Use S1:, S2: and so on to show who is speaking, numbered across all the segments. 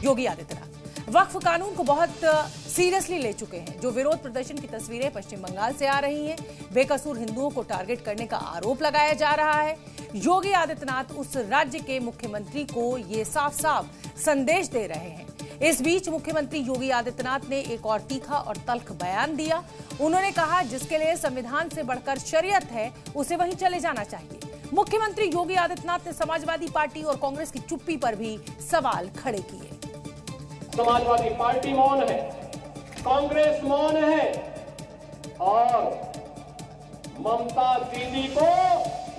S1: योगी आदित्यनाथ वक्फ कानून को बहुत सीरियसली ले चुके हैं। जो विरोध प्रदर्शन की तस्वीरें पश्चिम बंगाल से आ रही हैं, बेकसूर हिंदुओं को टारगेट करने का आरोप लगाया जा रहा है। योगी आदित्यनाथ उस राज्य के मुख्यमंत्री को ये साफ साफ संदेश दे रहे हैं। इस बीच मुख्यमंत्री योगी आदित्यनाथ ने एक और तीखा और तल्ख बयान दिया। उन्होंने कहा, जिसके लिए संविधान से बढ़कर शरीयत है उसे वहीं चले जाना चाहिए। मुख्यमंत्री योगी आदित्यनाथ ने समाजवादी पार्टी और कांग्रेस की चुप्पी पर भी सवाल खड़े किए।
S2: समाजवादी पार्टी मौन है, कांग्रेस मौन है और ममता दीदी को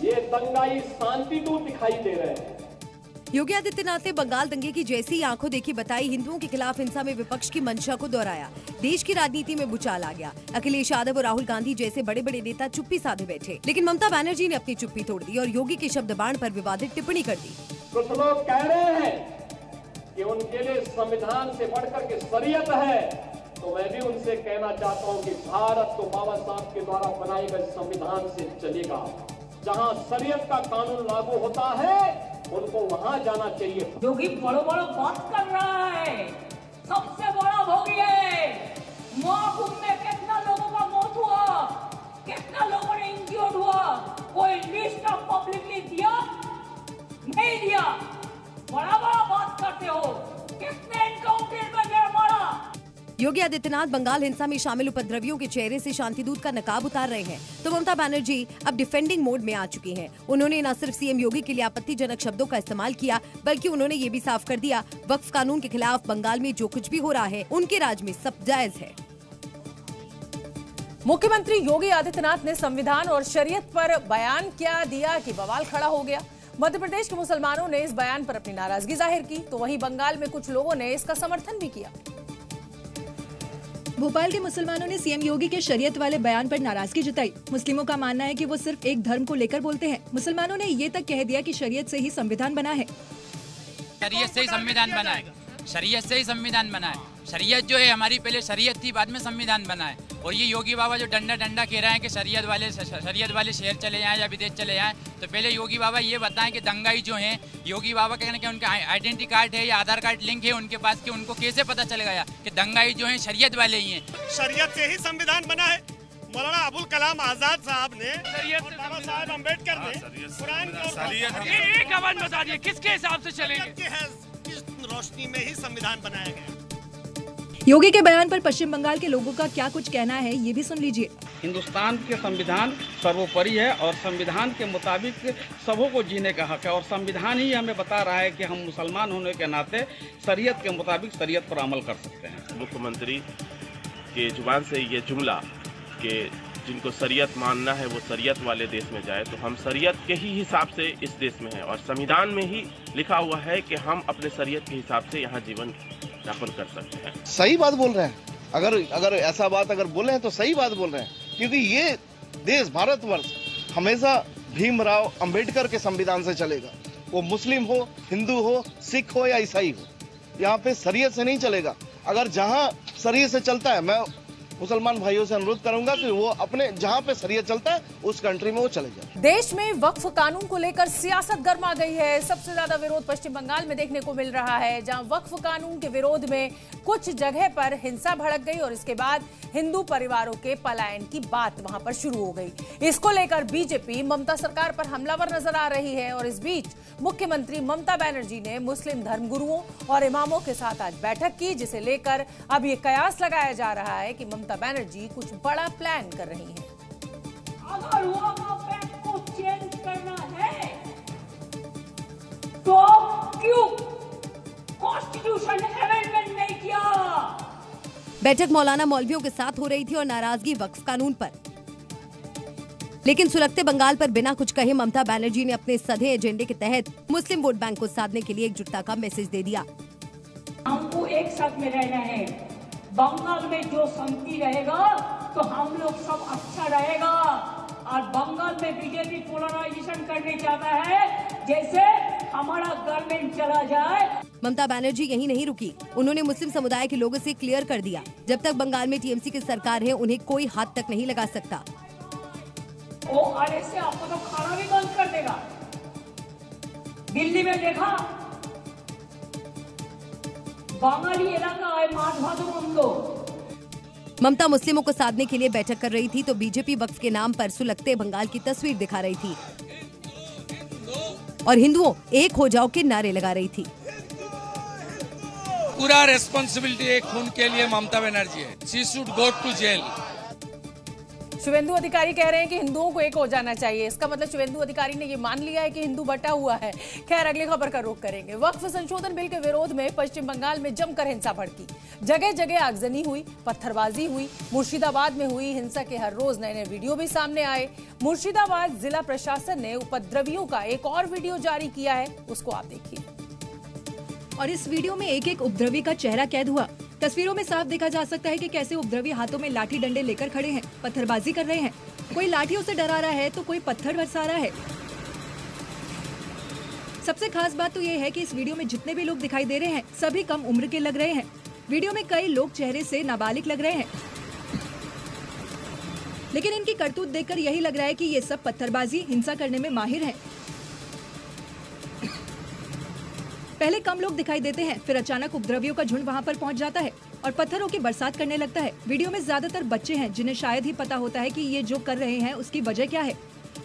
S2: ये दंगाई शांति दूत दिखाई दे रहे हैं।
S3: योगी आदित्यनाथ ने बंगाल दंगे की जैसी आंखों देखी बताई हिंदुओं के खिलाफ हिंसा में विपक्ष की मंशा को दोहराया। देश की राजनीति में भूचाल आ गया। अखिलेश यादव और राहुल गांधी जैसे बड़े बड़े नेता चुप्पी साधे बैठे, लेकिन ममता बनर्जी ने अपनी चुप्पी तोड़ दी और योगी के शब्द बाण पर विवादित टिप्पणी कर दी।
S2: कुछ लोग कह रहे हैं कि उनके लिए संविधान से बढ़कर के शरीयत है, तो मैं भी उनसे कहना चाहता हूं कि भारत तो बाबा साहब के द्वारा बनाए गए संविधान से चलेगा। जहां शरीयत का कानून लागू होता है उनको वहां जाना चाहिए।
S4: योगी बड़ो बड़ो बात कर रहा है, सबसे बड़ा भोगी है। महाकुंभ में कितना लोगों का मौत हुआ, कितना लोगों ने इंज्योर्ड हुआ, कोई लिस्ट ऑफ पब्लिकली दिया? नहीं दिया। बड़ा बड़ा बात करते हो, कितने एनकाउंटर में गए मारा।
S3: योगी आदित्यनाथ बंगाल हिंसा में शामिल उपद्रवियों के चेहरे से शांतिदूत का नकाब उतार रहे हैं, तो ममता बनर्जी अब डिफेंडिंग मोड में आ चुकी हैं। उन्होंने न सिर्फ सीएम योगी के लिए आपत्तिजनक शब्दों का इस्तेमाल किया, बल्कि उन्होंने ये भी साफ कर दिया, वक्फ कानून के खिलाफ बंगाल में जो कुछ भी हो रहा है उनके राज में सब जायज है।
S1: मुख्यमंत्री योगी आदित्यनाथ ने संविधान और शरीयत पर बयान क्या दिया कि बवाल खड़ा हो गया। मध्य प्रदेश के मुसलमानों ने इस बयान पर अपनी नाराजगी जाहिर की, तो वहीं बंगाल में कुछ लोगों ने इसका समर्थन भी किया।
S5: भोपाल के मुसलमानों ने सीएम योगी के शरीयत वाले बयान पर नाराजगी जताई। मुस्लिमों का मानना है कि वो सिर्फ एक धर्म को लेकर बोलते हैं। मुसलमानों ने ये तक कह दिया कि शरीयत से ही संविधान बना है।
S6: शरीयत से ही संविधान बना है, शरीयत से ही संविधान बना है। शरीयत जो है हमारी पहले शरीयत थी, बाद में संविधान बना है। और ये योगी बाबा जो डंडा कह रहे हैं कि शरीयत वाले शहर चले जाएं या विदेश चले जाएं, तो पहले योगी बाबा ये बताएं कि दंगाई जो हैं, योगी बाबा कहने कि उनका आइडेंटिटी कार्ड है या आधार कार्ड लिंक है उनके पास, कि उनको कैसे पता चल गया कि दंगाई जो हैं शरीयत वाले ही हैं।
S7: शरीयत से ही संविधान बना है। मौलाना अबुल कलाम आजाद साहब ने, बाबा साहब अम्बेडकर ने कुरान
S8: एक आवाज बता दिए किसके हिसाब से चलेंगे,
S7: इस रोशनी में ही संविधान बनाया गया।
S5: योगी के बयान पर पश्चिम बंगाल के लोगों का क्या कुछ कहना है, ये भी सुन लीजिए।
S9: हिंदुस्तान के संविधान सर्वोपरि है और संविधान के मुताबिक सबों को जीने का हक है और संविधान ही हमें बता रहा है कि हम मुसलमान होने के नाते शरीयत के मुताबिक शरीयत पर अमल कर सकते हैं।
S10: मुख्यमंत्री के जुबान से ये जुमला कि जिनको शरीयत मानना है वो शरीयत वाले देश में जाए, तो हम शरीयत के ही हिसाब से इस देश में हैं और संविधान में ही लिखा हुआ है कि हम अपने शरीयत के हिसाब से यहाँ जीवन यापन कर सकते हैं।
S11: सही बात बोल रहे हैं। अगर ऐसा बात अगर बोले हैं तो सही बात बोल रहे हैं, क्योंकि ये देश भारतवर्ष हमेशा भीमराव अंबेडकर के संविधान से चलेगा। वो मुस्लिम हो, हिंदू हो, सिख हो या ईसाई हो, यहाँ पे शरीयत से नहीं चलेगा। अगर जहाँ शरीयत से चलता है, मैं मुसलमान भाइयों से अनुरोध करूंगा कि वो अपने जहां पे शरीयत चलता है उस कंट्री में वो चले जाए।
S1: देश में वक्फ कानून को लेकर सियासत गर्मा गई है। सबसे ज्यादा विरोध पश्चिम बंगाल में देखने को मिल रहा है, जहां वक्फ कानून के विरोध में कुछ जगह पर हिंसा भड़क गई और इसके बाद हिंदू परिवारों के पलायन की बात वहां पर शुरू हो गई। इसको लेकर बीजेपी ममता सरकार पर हमलावर नजर आ रही है और इस बीच मुख्यमंत्री ममता बनर्जी ने मुस्लिम धर्मगुरुओं और इमामों के साथ आज बैठक की, जिसे लेकर अब ये कयास लगाया जा रहा है कि ममता बनर्जी कुछ बड़ा प्लान कर रही हैं।
S4: अगर वक्त को चेंज करना है तो क्यों कॉन्स्टिट्यूशन अमेंडमेंट नहीं किया?
S3: बैठक मौलाना मौलवियों के साथ हो रही थी और नाराजगी वक्फ कानून पर, लेकिन सुलगते बंगाल पर बिना कुछ कहे ममता बनर्जी ने अपने सधे एजेंडे के तहत मुस्लिम वोट बैंक को साधने के लिए एकजुटता का मैसेज दे दिया।
S4: हमको एक साथ में रहना है। बंगाल में जो शांति रहेगा तो हम लोग सब अच्छा रहेगा। और बंगाल में बीजेपी पोलराइजेशन करने चाहता है, जैसे हमारा गवर्नमेंट चला जाए।
S3: ममता बनर्जी यहीं नहीं रुकी, उन्होंने मुस्लिम समुदाय के लोगों से क्लियर कर दिया, जब तक बंगाल में टीएमसी की सरकार है उन्हें कोई हाथ तक नहीं लगा सकता।
S4: वो आने से आपको तो खाना भी बंद कर देगा। दिल्ली में देखा, বাঙালি এলাকায় মাছ ভাত বন্ধ।
S3: ममता मुस्लिमों को साधने के लिए बैठक कर रही थी तो बीजेपी वक्फ के नाम पर सुलगते बंगाल की तस्वीर दिखा रही थी और हिंदुओं एक हो जाओ के नारे लगा रही थी।
S8: पूरा रेस्पॉन्सिबिलिटी एक खून के लिए ममता बनर्जी है। She should go to jail.
S1: Suvendu Adhikari कह रहे हैं कि हिंदुओं को एक हो जाना चाहिए। इसका मतलब शुभेंदु अधिकारी ने ये मान लिया है कि हिंदू बटा हुआ है। खैर, अगली खबर का रुख करेंगे। वक्फ संशोधन बिल के विरोध में पश्चिम बंगाल में जमकर हिंसा भड़की। जगह जगह आगजनी हुई, पत्थरबाजी हुई। मुर्शिदाबाद में हुई हिंसा के हर रोज नए नए वीडियो भी सामने आए। मुर्शिदाबाद जिला प्रशासन ने उपद्रवियों का एक और वीडियो जारी किया है, उसको आप देखिए।
S5: और इस वीडियो में एक एक उपद्रवी का चेहरा कैद हुआ। तस्वीरों में साफ देखा जा सकता है कि कैसे उपद्रवी हाथों में लाठी डंडे लेकर खड़े हैं, पत्थरबाजी कर रहे हैं। कोई लाठियों से डरा रहा है तो कोई पत्थर बरसा रहा है। सबसे खास बात तो ये है कि इस वीडियो में जितने भी लोग दिखाई दे रहे हैं सभी कम उम्र के लग रहे हैं। वीडियो में कई लोग चेहरे से नाबालिग लग रहे हैं, लेकिन इनकी करतूत देखकर यही लग रहा है कि ये सब पत्थरबाजी हिंसा करने में माहिर हैं। पहले कम लोग दिखाई देते हैं, फिर अचानक उपद्रवियों का झुंड वहां पर पहुंच जाता है और पत्थरों की बरसात करने लगता है। वीडियो में ज्यादातर बच्चे हैं जिन्हें शायद ही पता होता है कि ये जो कर रहे हैं उसकी वजह क्या है,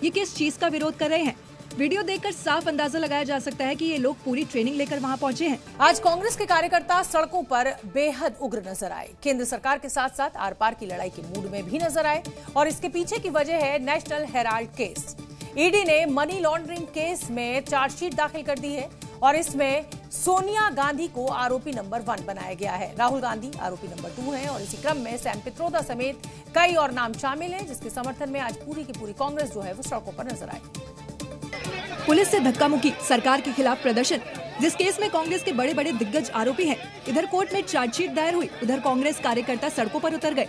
S5: ये किस चीज का विरोध कर रहे हैं। वीडियो देखकर साफ अंदाजा लगाया जा सकता है कि ये लोग पूरी ट्रेनिंग लेकर वहां पहुंचे हैं।
S1: आज कांग्रेस के कार्यकर्ता सड़कों पर बेहद उग्र नजर आए। केंद्र सरकार के साथ साथ आर पार की लड़ाई के मूड में भी नजर आए और इसके पीछे की वजह है नेशनल हेराल्ड केस। ईडी ने मनी लॉन्ड्रिंग केस में चार्जशीट दाखिल कर दी है और इसमें सोनिया गांधी को आरोपी नंबर 1 बनाया गया है। राहुल गांधी आरोपी नंबर 2 हैं और इसी क्रम में सैम पित्रोदा समेत कई और नाम शामिल हैं, जिसके समर्थन में आज पूरी की पूरी कांग्रेस जो है वो सड़कों पर नजर आई।
S5: पुलिस से धक्का मुक्की, सरकार के खिलाफ प्रदर्शन। जिस केस में कांग्रेस के बड़े बड़े दिग्गज आरोपी हैं, इधर कोर्ट में चार्जशीट दायर हुई, उधर कांग्रेस कार्यकर्ता सड़कों पर उतर गए।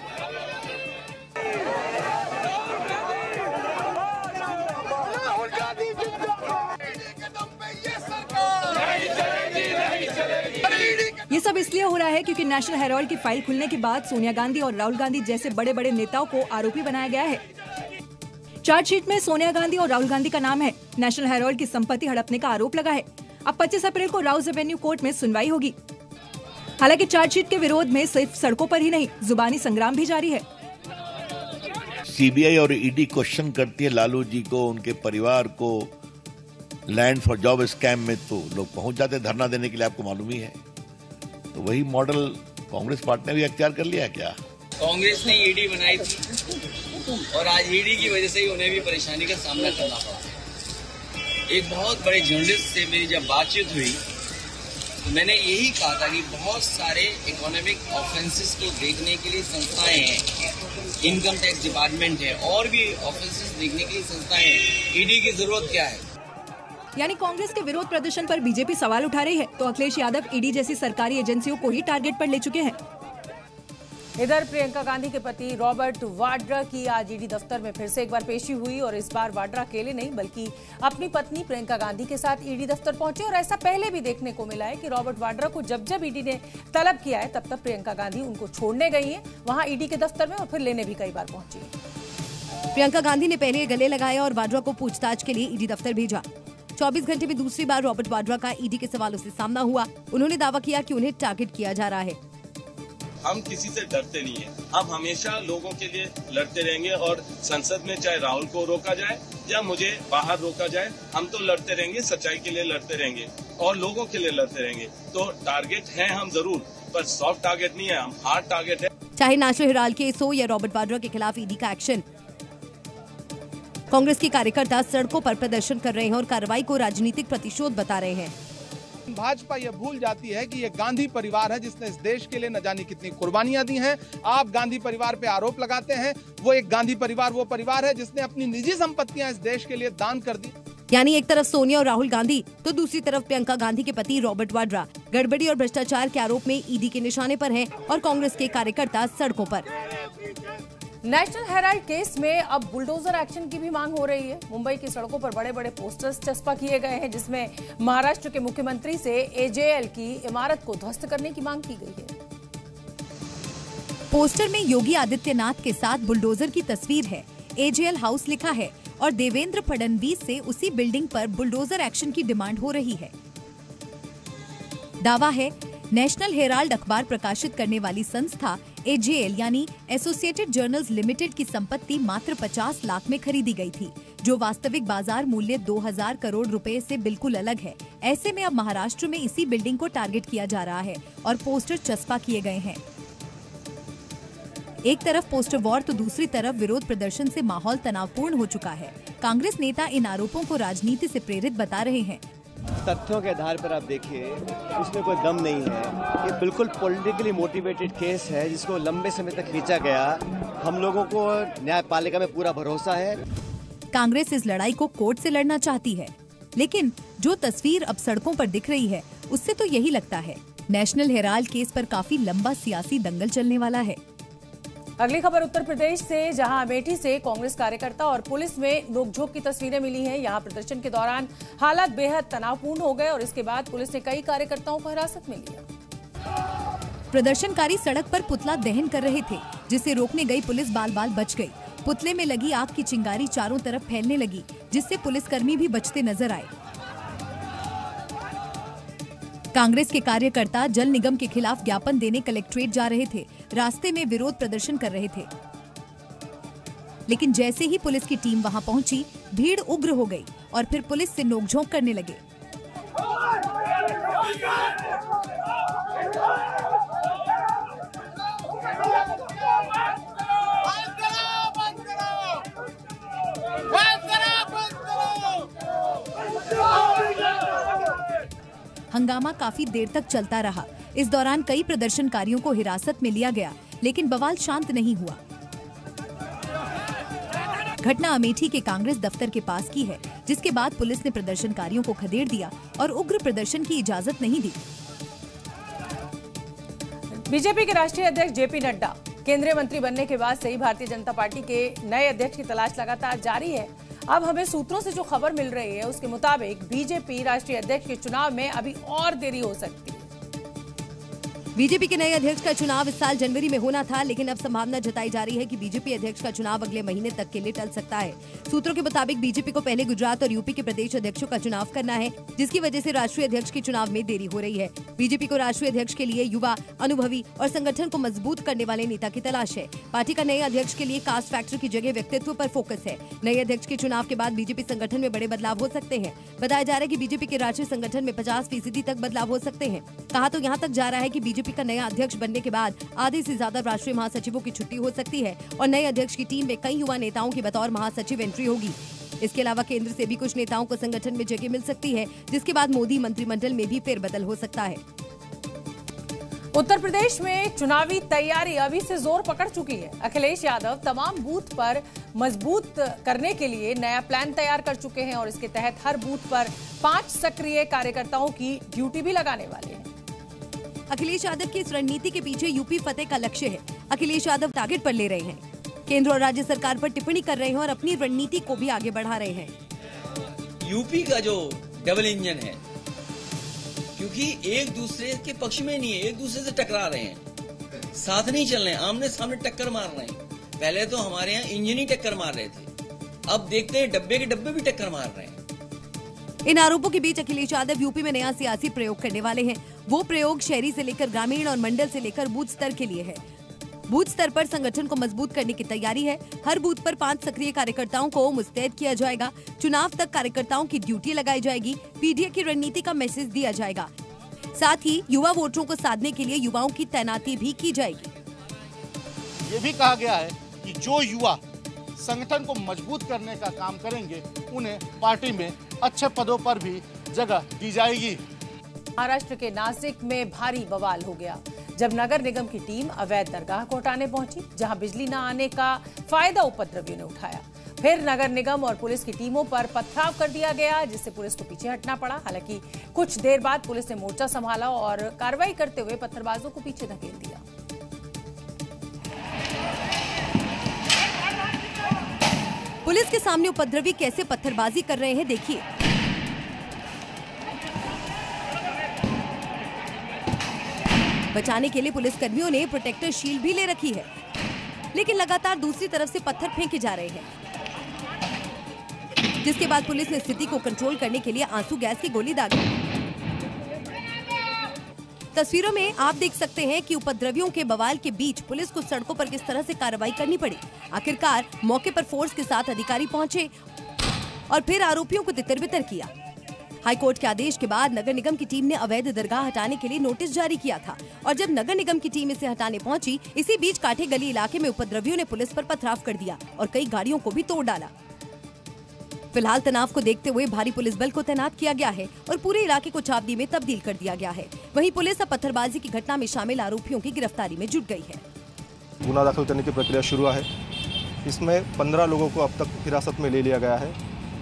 S5: ये सब इसलिए हो रहा है क्योंकि नेशनल हेराल्ड की फाइल खुलने के बाद सोनिया गांधी और राहुल गांधी जैसे बड़े बड़े नेताओं को आरोपी बनाया गया है। चार्जशीट में सोनिया गांधी और राहुल गांधी का नाम है। नेशनल हेराल्ड की संपत्ति हड़पने का आरोप लगा है। अब 25 अप्रैल को राउज एवेन्यू कोर्ट में सुनवाई होगी। हालांकि चार्जशीट के विरोध में सिर्फ सड़कों पर ही नहीं, जुबानी संग्राम भी जारी है।
S12: सीबीआई और ईडी क्वेश्चन करती है लालू जी को, उनके परिवार को। लैंड फॉर जॉब स्कैम में तो लोग पहुंच जाते धरना देने के लिए, आपको मालूम ही है। तो वही मॉडल कांग्रेस पार्टी ने भी अख्तियार कर लिया क्या?
S13: कांग्रेस ने ईडी बनाई थी और आज ईडी की वजह से ही उन्हें भी परेशानी का सामना करना पड़ा। एक बहुत बड़े जर्नलिस्ट से मेरी जब बातचीत हुई तो मैंने यही कहा था कि बहुत सारे इकोनॉमिक ऑफेंसेस को देखने के लिए संस्थाएं हैं, इनकम टैक्स डिपार्टमेंट है और भी ऑफेंसेस देखने के लिए संस्थाएं हैं। ईडी की जरूरत क्या है?
S5: यानी कांग्रेस के विरोध प्रदर्शन पर बीजेपी सवाल उठा रही है तो अखिलेश यादव ईडी जैसी सरकारी एजेंसियों को ही टारगेट पर ले चुके हैं।
S1: इधर प्रियंका गांधी के पति रॉबर्ट वाड्रा की आज ईडी दफ्तर में फिर से एक बार पेशी हुई और इस बार वाड्रा अकेले नहीं बल्कि अपनी पत्नी प्रियंका गांधी के साथ ईडी दफ्तर पहुंचे। और ऐसा पहले भी देखने को मिला है कि रॉबर्ट वाड्रा को जब जब ईडी ने तलब किया है तब तब प्रियंका गांधी उनको छोड़ने गई है वहां ईडी के दफ्तर में और फिर लेने भी कई बार पहुंची है।
S3: प्रियंका गांधी ने पहले गले लगाया और वाड्रा को पूछताछ के लिए ईडी दफ्तर भेजा। 24 घंटे में दूसरी बार रॉबर्ट वाड्रा का ईडी के सवालों से सामना हुआ। उन्होंने दावा किया कि उन्हें टारगेट किया जा रहा है।
S10: हम किसी से डरते नहीं है, हम हमेशा लोगों के लिए लड़ते रहेंगे और संसद में चाहे राहुल को रोका जाए या मुझे बाहर रोका जाए, हम तो लड़ते रहेंगे, सच्चाई के लिए लड़ते रहेंगे और लोगों के लिए लड़ते रहेंगे। तो टारगेट है हम जरूर, पर सॉफ्ट टारगेट नहीं है, हम हार्ड टारगेट है।
S3: चाहे नेशनल हेराल्ड केस हो या रॉबर्ट वाड्रा के खिलाफ ईडी का एक्शन, कांग्रेस के कार्यकर्ता सड़कों पर प्रदर्शन कर रहे हैं और कार्रवाई को राजनीतिक प्रतिशोध बता रहे हैं।
S14: भाजपा ये भूल जाती है कि ये गांधी परिवार है जिसने इस देश के लिए न जाने कितनी कुर्बानियां दी हैं। आप गांधी परिवार पे आरोप लगाते हैं, वो एक गांधी परिवार वो परिवार है जिसने अपनी निजी संपत्तियां इस देश के लिए दान कर दी।
S3: यानी एक तरफ सोनिया और राहुल गांधी तो दूसरी तरफ प्रियंका गांधी के पति रॉबर्ट वाड्रा गड़बड़ी और भ्रष्टाचार के आरोप में ईडी के निशाने पर हैं और कांग्रेस के कार्यकर्ता सड़कों पर।
S1: नेशनल हेराल्ड केस में अब बुलडोजर एक्शन की भी मांग हो रही है। मुंबई की सड़कों पर बड़े बड़े पोस्टर्स चस्पा किए गए हैं जिसमें महाराष्ट्र के मुख्यमंत्री से एजेएल की इमारत को ध्वस्त करने की मांग की गई है।
S3: पोस्टर में योगी आदित्यनाथ के साथ बुलडोजर की तस्वीर है, एजेएल हाउस लिखा है और देवेंद्र फडणवीस से उसी बिल्डिंग पर बुलडोजर एक्शन की डिमांड हो रही है। दावा है नेशनल हेराल्ड अखबार प्रकाशित करने वाली संस्था एजेएल यानी एसोसिएटेड जर्नल्स लिमिटेड की संपत्ति मात्र 50 लाख में खरीदी गई थी, जो वास्तविक बाजार मूल्य 2000 करोड़ रुपए से बिल्कुल अलग है। ऐसे में अब महाराष्ट्र में इसी बिल्डिंग को टारगेट किया जा रहा है और पोस्टर चस्पा किए गए हैं। एक तरफ पोस्टर वॉर तो दूसरी तरफ विरोध प्रदर्शन से माहौल तनावपूर्ण हो चुका है। कांग्रेस नेता इन आरोपों को राजनीति से प्रेरित बता रहे हैं।
S15: तथ्यों के आधार पर आप देखिए, उसमें कोई दम नहीं है। ये बिल्कुल पॉलिटिकली मोटिवेटेड केस है जिसको लंबे समय तक खींचा गया। हम लोगों को न्यायपालिका में पूरा भरोसा है।
S3: कांग्रेस इस लड़ाई को कोर्ट से लड़ना चाहती है, लेकिन जो तस्वीर अब सड़कों पर दिख रही है उससे तो यही लगता है नेशनल हेराल्ड केस पर काफी लंबा सियासी दंगल चलने वाला है।
S1: अगली खबर उत्तर प्रदेश से, जहां अमेठी से कांग्रेस कार्यकर्ता और पुलिस में नोकझोंक की तस्वीरें मिली हैं। यहां प्रदर्शन के दौरान हालात बेहद तनावपूर्ण हो गए और इसके बाद पुलिस ने कई कार्यकर्ताओं को हिरासत में लिया।
S3: प्रदर्शनकारी सड़क पर पुतला दहन कर रहे थे, जिसे रोकने गई पुलिस बाल बाल बच गई। पुतले में लगी आग की चिंगारी चारों तरफ फैलने लगी, जिससे पुलिसकर्मी भी बचते नजर आए। कांग्रेस के कार्यकर्ता जल निगम के खिलाफ ज्ञापन देने कलेक्ट्रेट जा रहे थे। रास्ते में विरोध प्रदर्शन कर रहे थे, लेकिन जैसे ही पुलिस की टीम वहां पहुंची, भीड़ उग्र हो गई और फिर पुलिस से नोकझोंक करने लगे। हंगामा काफी देर तक चलता रहा। इस दौरान कई प्रदर्शनकारियों को हिरासत में लिया गया, लेकिन बवाल शांत नहीं हुआ। घटना अमेठी के कांग्रेस दफ्तर के पास की है, जिसके बाद पुलिस ने प्रदर्शनकारियों को खदेड़ दिया और उग्र प्रदर्शन की इजाजत नहीं दी।
S1: बीजेपी के राष्ट्रीय अध्यक्ष जेपी नड्डा केंद्रीय मंत्री बनने के बाद से ही भारतीय जनता पार्टी के नए अध्यक्ष की तलाश लगातार जारी है। अब हमें सूत्रों से जो खबर मिल रही है उसके मुताबिक बीजेपी राष्ट्रीय अध्यक्ष के चुनाव में अभी और देरी हो सकती है।
S3: बीजेपी के नए अध्यक्ष का चुनाव इस साल जनवरी में होना था, लेकिन अब संभावना जताई जा रही है कि बीजेपी अध्यक्ष का चुनाव अगले महीने तक के लिए टल सकता है। सूत्रों के मुताबिक बीजेपी को पहले गुजरात और यूपी के प्रदेश अध्यक्षों का चुनाव करना है, जिसकी वजह से राष्ट्रीय अध्यक्ष के चुनाव में देरी हो रही है। बीजेपी को राष्ट्रीय अध्यक्ष के लिए युवा, अनुभवी और संगठन को मजबूत करने वाले नेता की तलाश है। पार्टी का नए अध्यक्ष के लिए कास्ट फैक्टर की जगह व्यक्तित्व पर फोकस है। नए अध्यक्ष के चुनाव के बाद बीजेपी संगठन में बड़े बदलाव हो सकते हैं। बताया जा रहा है कि बीजेपी के राष्ट्रीय संगठन में 50% तक बदलाव हो सकते हैं। कहा तो यहाँ तक जा रहा है कि बीजेपी का नया अध्यक्ष बनने के बाद आधे से ज्यादा राष्ट्रीय महासचिवों की छुट्टी हो सकती है और नए अध्यक्ष की टीम में कई युवा नेताओं की बतौर महासचिव एंट्री होगी। इसके अलावा केंद्र से भी कुछ नेताओं को संगठन में जगह मिल सकती है, जिसके बाद मोदी मंत्रिमंडल में भी फेरबदल हो सकता है।
S1: उत्तर प्रदेश में चुनावी तैयारी अभी से जोर पकड़ चुकी है। अखिलेश यादव तमाम बूथ पर मजबूत करने के लिए नया प्लान तैयार कर चुके हैं और इसके तहत हर बूथ पर 5 सक्रिय कार्यकर्ताओं की ड्यूटी भी लगाने वाले हैं।
S3: अखिलेश यादव की इस रणनीति के पीछे यूपी फतेह का लक्ष्य है। अखिलेश यादव टारगेट पर ले रहे हैं, केंद्र और राज्य सरकार पर टिप्पणी कर रहे हैं और अपनी रणनीति को भी आगे बढ़ा रहे हैं।
S13: यूपी का जो डबल इंजन है, क्योंकि एक दूसरे के पक्ष में नहीं है, एक दूसरे से टकरा रहे हैं, साथ नहीं चल रहे हैं, आमने सामने टक्कर मार रहे हैं। पहले तो हमारे यहाँ इंजन ही टक्कर मार रहे थे, अब देखते हैं डब्बे के डब्बे भी टक्कर मार रहे हैं।
S3: इन आरोपों के बीच अखिलेश यादव यूपी में नया सियासी प्रयोग करने वाले हैं। वो प्रयोग शहरी से लेकर ग्रामीण और मंडल से लेकर बूथ स्तर के लिए है। बूथ स्तर पर संगठन को मजबूत करने की तैयारी है। हर बूथ पर 5 सक्रिय कार्यकर्ताओं को मुस्तैद किया जाएगा। चुनाव तक कार्यकर्ताओं की ड्यूटी लगाई जाएगी। पीडीए की रणनीति का मैसेज दिया जाएगा। साथ ही युवा वोटरों को साधने के लिए युवाओं की तैनाती भी की जाएगी।
S16: ये भी कहा गया है कि जो युवा संगठन को मजबूत करने का काम करेंगे, उन्हें पार्टी में अच्छे पदों पर भी जगह दी जाएगी।
S1: महाराष्ट्र के नासिक में भारी बवाल हो गया जब नगर निगम की टीम अवैध दरगाह को हटाने पहुंची, जहां बिजली न आने का फायदा उपद्रवियों ने उठाया। फिर नगर निगम और पुलिस की टीमों पर पथराव कर दिया गया, जिससे पुलिस को पीछे हटना पड़ा। हालांकि कुछ देर बाद पुलिस ने मोर्चा संभाला और कार्रवाई करते हुए पत्थरबाजों को पीछे धकेल दिया।
S3: पुलिस के सामने उपद्रवी कैसे पत्थरबाजी कर रहे हैं, देखिए। बचाने के लिए पुलिस कर्मियों ने प्रोटेक्टर शील्ड भी ले रखी है, लेकिन लगातार दूसरी तरफ से पत्थर फेंके जा रहे हैं, जिसके बाद पुलिस ने स्थिति को कंट्रोल करने के लिए आंसू गैस की गोली दागी। तस्वीरों में आप देख सकते हैं कि उपद्रवियों के बवाल के बीच पुलिस को सड़कों पर किस तरह से कार्रवाई करनी पड़ी। आखिरकार मौके पर फोर्स के साथ अधिकारी पहुंचे और फिर आरोपियों को तितर-बितर किया। हाईकोर्ट के आदेश के बाद नगर निगम की टीम ने अवैध दरगाह हटाने के लिए नोटिस जारी किया था और जब नगर निगम की टीम इसे हटाने पहुंची, इसी बीच काठे गली इलाके में उपद्रवियों ने पुलिस पर पथराव कर दिया और कई गाड़ियों को भी तोड़ डाला। फिलहाल तनाव को देखते हुए भारी पुलिस बल को तैनात किया गया है और पूरे इलाके को चाबदी में तब्दील कर दिया गया है। वहीं पुलिस अब पत्थरबाजी की घटना में शामिल आरोपियों की गिरफ्तारी में जुट गई है।
S17: गुना दाखिल करने की प्रक्रिया शुरू है। इसमें 15 लोगों को अब तक हिरासत में ले लिया गया है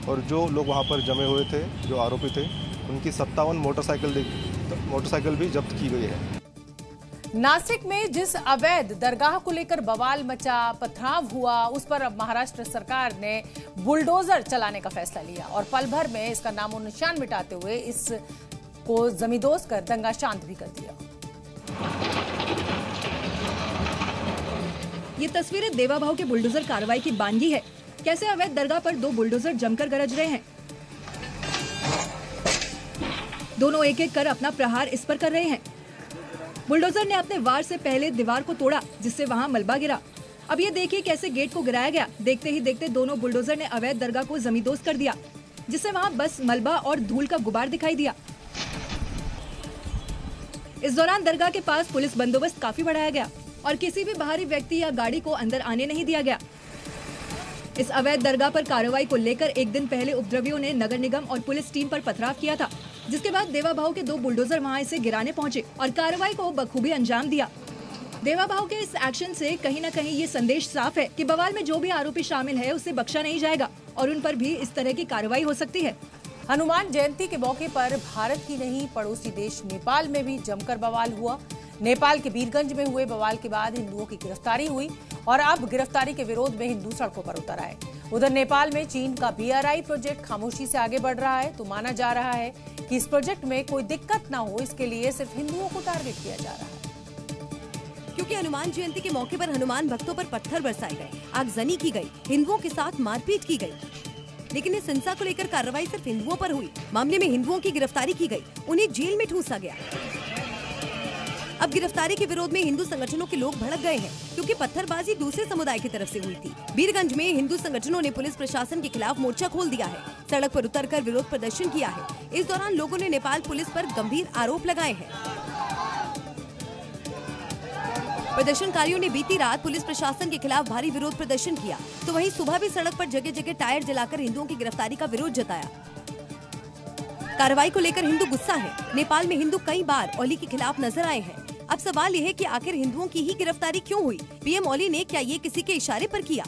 S17: और जो लोग वहां पर जमे हुए थे, जो आरोपी थे, उनकी 57 मोटरसाइकिल भी जब्त की गई है।
S1: नासिक में जिस अवैध दरगाह को लेकर बवाल मचा, पथराव हुआ, उस पर अब महाराष्ट्र सरकार ने बुलडोजर चलाने का फैसला लिया और पल भर में इसका नामो निशान मिटाते हुए इसको जमींदोज कर दंगा शांत भी कर दिया।
S5: ये तस्वीरें देवाभाव के बुलडोजर कार्रवाई की बानगी है। कैसे अवैध दरगाह पर 2 बुलडोजर जमकर गरज रहे हैं। दोनों एक एक कर अपना प्रहार इस पर कर रहे हैं। बुलडोजर ने अपने वार से पहले दीवार को तोड़ा, जिससे वहां मलबा गिरा। अब ये देखिए कैसे गेट को गिराया गया। देखते ही देखते दोनों बुलडोजर ने अवैध दरगाह को जमींदोज कर दिया, जिससे वहां बस मलबा और धूल का गुबार दिखाई दिया। इस दौरान दरगाह के पास पुलिस बंदोबस्त काफी बढ़ाया गया और किसी भी बाहरी व्यक्ति या गाड़ी को अंदर आने नहीं दिया गया। इस अवैध दरगाह पर कार्रवाई को लेकर एक दिन पहले उपद्रवियों ने नगर निगम और पुलिस टीम पर पथराव किया था, जिसके बाद देवाभाव के 2 बुलडोजर वहां इसे गिराने पहुंचे और कार्रवाई को बखूबी अंजाम दिया। देवाभाव के इस एक्शन से कहीं न कहीं ये संदेश साफ है कि बवाल में जो भी आरोपी शामिल है उसे बख्शा नहीं जाएगा और उन पर भी इस तरह की कार्रवाई हो सकती है।
S1: हनुमान जयंती के मौके पर भारत की नहीं, पड़ोसी देश नेपाल में भी जमकर बवाल हुआ। नेपाल के वीरगंज में हुए बवाल के बाद हिंदुओं की गिरफ्तारी हुई और अब गिरफ्तारी के विरोध में हिंदू सड़कों पर उतर आए। उधर नेपाल में चीन का BRI प्रोजेक्ट खामोशी से आगे बढ़ रहा है, तो माना जा रहा है कि इस प्रोजेक्ट में कोई दिक्कत ना हो, इसके लिए सिर्फ हिंदुओं को टारगेट किया जा रहा है।
S3: क्योंकि हनुमान जयंती के मौके पर हनुमान भक्तों पर पत्थर बरसाए गए, आगजनी की गई, हिंदुओं के साथ मारपीट की गई, लेकिन इस हिंसा को लेकर कार्रवाई सिर्फ हिंदुओं पर हुई। मामले में हिंदुओं की गिरफ्तारी की गई, उन्हें जेल में ठूसा गया। अब गिरफ्तारी के विरोध में हिंदू संगठनों के लोग भड़क गए हैं, क्योंकि पत्थरबाजी दूसरे समुदाय की तरफ से हुई थी। वीरगंज में हिंदू संगठनों ने पुलिस प्रशासन के खिलाफ मोर्चा खोल दिया है, सड़क पर उतरकर विरोध प्रदर्शन किया है। इस दौरान लोगों ने नेपाल पुलिस पर गंभीर आरोप लगाए हैं। प्रदर्शनकारियों ने बीती रात पुलिस प्रशासन के खिलाफ भारी विरोध प्रदर्शन किया, तो वहीं सुबह भी सड़क पर जगह जगह टायर जलाकर हिंदुओं की गिरफ्तारी का विरोध जताया। कार्रवाई को लेकर हिंदू गुस्सा है। नेपाल में हिंदू कई बार ओली के खिलाफ नजर आए हैं। अब सवाल यह है कि आखिर हिंदुओं की ही गिरफ्तारी क्यों हुई? पीएम ओली ने क्या ये किसी के इशारे पर किया?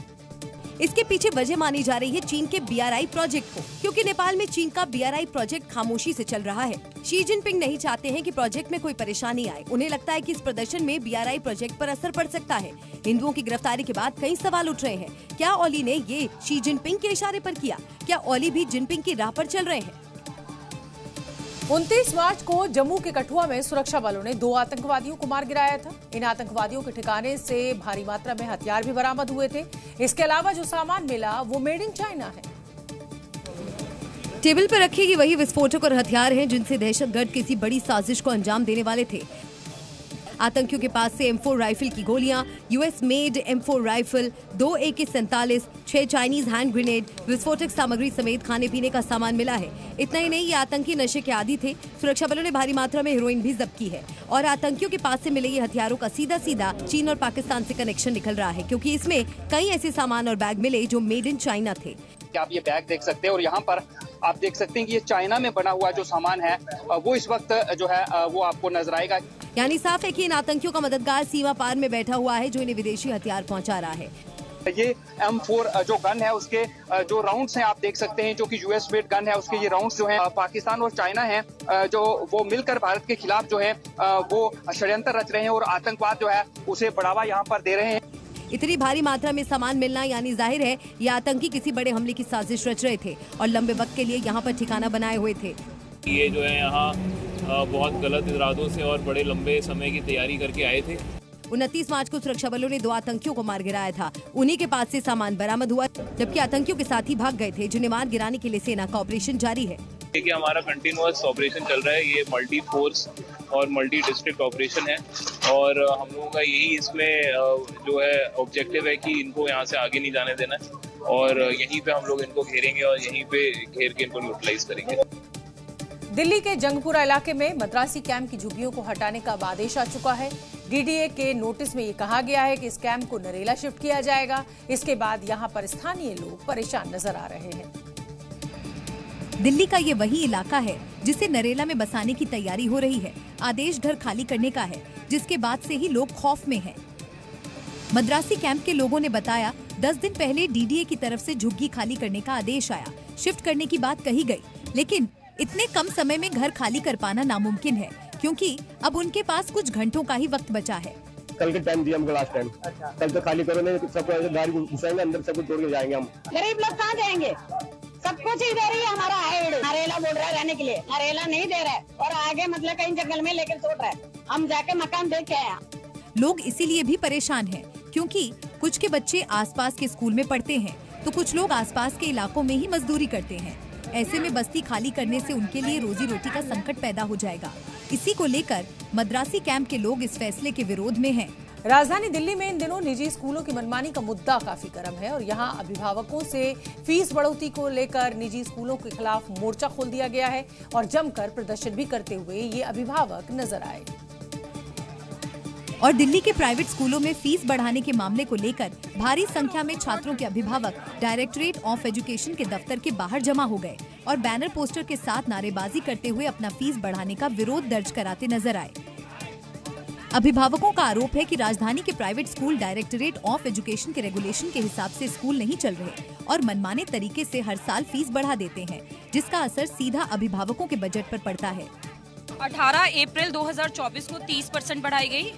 S3: इसके पीछे वजह मानी जा रही है चीन के BRI प्रोजेक्ट को, क्योंकि नेपाल में चीन का BRI प्रोजेक्ट खामोशी से चल रहा है। शी जिनपिंग नहीं चाहते हैं कि प्रोजेक्ट में कोई परेशानी आए। उन्हें लगता है कि इस प्रदर्शन में BRI प्रोजेक्ट पर असर पड़ सकता है। हिंदुओं की गिरफ्तारी के बाद कई सवाल उठ रहे हैं। क्या ओली ने ये शी जिनपिंग के इशारे पर किया? क्या ओली भी जिनपिंग की राह पर चल रहे हैं?
S1: 29 मार्च को जम्मू के कठुआ में सुरक्षा बलों ने 2 आतंकवादियों को मार गिराया था। इन आतंकवादियों के ठिकाने से भारी मात्रा में हथियार भी बरामद हुए थे। इसके अलावा जो सामान मिला वो मेड इन चाइना है।
S3: टेबल पर रखे ये वही विस्फोटक और हथियार हैं जिनसे दहशतगर्द किसी बड़ी साजिश को अंजाम देने वाले थे। आतंकियों के पास से M4 राइफल की गोलियां, US made M4 rifle, 2 AK-47, 6 Chinese hand grenade, विस्फोटक सामग्री समेत खाने पीने का सामान मिला है। इतना ही नहीं, ये आतंकी नशे के आदी थे। सुरक्षा बलों ने भारी मात्रा में हेरोइन भी जब्त की है और आतंकियों के पास से मिले ये हथियारों का सीधा सीधा चीन और पाकिस्तान से कनेक्शन निकल रहा है, क्योंकि इसमें कई ऐसे सामान और बैग मिले जो मेड इन चाइना थे।
S18: आप ये बैग देख सकते हैं और यहाँ पर आप देख सकते हैं कि ये चाइना में बना हुआ जो सामान है वो इस वक्त जो है वो आपको नजर आएगा।
S3: यानी साफ है कि इन आतंकियों का मददगार सीमा पार में बैठा हुआ है जो इन्हें विदेशी हथियार पहुंचा रहा है।
S18: ये M4 जो गन है उसके जो राउंड्स हैं आप देख सकते हैं, जो कि US मेड गन है, उसके ये राउंड्स जो हैं पाकिस्तान और चाइना है जो वो मिलकर भारत के खिलाफ जो है वो षड्यंत्र रच रहे हैं और आतंकवाद जो है उसे बढ़ावा यहाँ पर दे रहे हैं।
S3: इतनी भारी मात्रा में सामान मिलना यानी जाहिर है ये आतंकी किसी बड़े हमले की साजिश रच रहे थे और लंबे वक्त के लिए यहाँ पर ठिकाना बनाए हुए थे।
S19: ये जो है यहाँ बहुत गलत इरादों से और बड़े लंबे समय की तैयारी करके आए थे।
S3: 29 मार्च को सुरक्षा बलों ने 2 आतंकियों को मार गिराया था। उन्हीं के पास से सामान बरामद हुआ, जबकि आतंकियों के साथी भाग गए थे, जिन्हें मार गिराने के लिए सेना का ऑपरेशन जारी है।
S19: देखिए हमारा कंटिन्यूअस ऑपरेशन चल रहा है, ये मल्टी फोर्स और मल्टी डिस्ट्रिक्ट ऑपरेशन है और हम लोगों का यही इसमें जो है ऑब्जेक्टिव है कि इनको यहाँ से आगे नहीं जाने देना है और यहीं पे हम लोग इनको घेरेंगे और यहीं पे घेर के इनको न्यूट्रलाइज करेंगे।
S1: दिल्ली के जंगपुरा इलाके में मद्रासी कैंप की झुग्गियों को हटाने का आदेश आ चुका है। डीडीए के नोटिस में ये कहा गया है कि इस कैंप को नरेला शिफ्ट किया जाएगा। इसके बाद यहाँ पर स्थानीय लोग परेशान नजर आ रहे हैं।
S3: दिल्ली का ये वही इलाका है जिसे नरेला में बसाने की तैयारी हो रही है। आदेश घर खाली करने का है, जिसके बाद से ही लोग खौफ में हैं। मद्रासी कैंप के लोगों ने बताया 10 दिन पहले डीडीए की तरफ से झुग्गी खाली करने का आदेश आया। शिफ्ट करने की बात कही गई, लेकिन इतने कम समय में घर खाली कर पाना नामुमकिन है, क्योंकि अब उनके पास कुछ घंटों का ही वक्त बचा है।
S20: कल के टाइम दिया हमको लास्ट टाइम। कल तो खाली करो, नहीं सब गाड़ी घुसाएंगे अंदर, सब कुछ तोड़ के जाएंगे हम।
S21: गरीब लोग कहाँ जाएंगे? सब कुछ ही दे रही है हमारा नरेला बोल रहा है रहने के लिए, नरेला नहीं दे रहा है और आगे मतलब कहीं जंगल में लेकर छोड़ रहा है। हम जाके मकान देख के आए।
S3: लोग इसीलिए भी परेशान हैं, क्योंकि कुछ के बच्चे आसपास के स्कूल में पढ़ते हैं तो कुछ लोग आसपास के इलाकों में ही मजदूरी करते हैं। ऐसे में बस्ती खाली करने से उनके लिए रोजी रोटी का संकट पैदा हो जाएगा। इसी को लेकर मद्रासी कैंप के लोग इस फैसले के विरोध में हैं।
S1: राजधानी दिल्ली में इन दिनों निजी स्कूलों की मनमानी का मुद्दा काफी गर्म है और यहां अभिभावकों से फीस बढ़ोतरी को लेकर निजी स्कूलों के खिलाफ मोर्चा खोल दिया गया है और जमकर प्रदर्शन भी करते हुए ये अभिभावक नजर आए।
S3: और दिल्ली के प्राइवेट स्कूलों में फीस बढ़ाने के मामले को लेकर भारी संख्या में छात्रों के अभिभावक डायरेक्टरेट ऑफ एजुकेशन के दफ्तर के बाहर जमा हो गए और बैनर पोस्टर के साथ नारेबाजी करते हुए अपना फीस बढ़ाने का विरोध दर्ज कराते नजर आए। अभिभावकों का आरोप है कि राजधानी के private school directorate of education के रेगुलेशन के हिसाब से स्कूल नहीं चल रहे और मनमाने तरीके से हर साल फीस बढ़ा देते हैं, जिसका असर सीधा अभिभावकों के बजट पर पड़ता है।
S22: 18 अप्रैल 2024 को 30% बढ़ाई गई।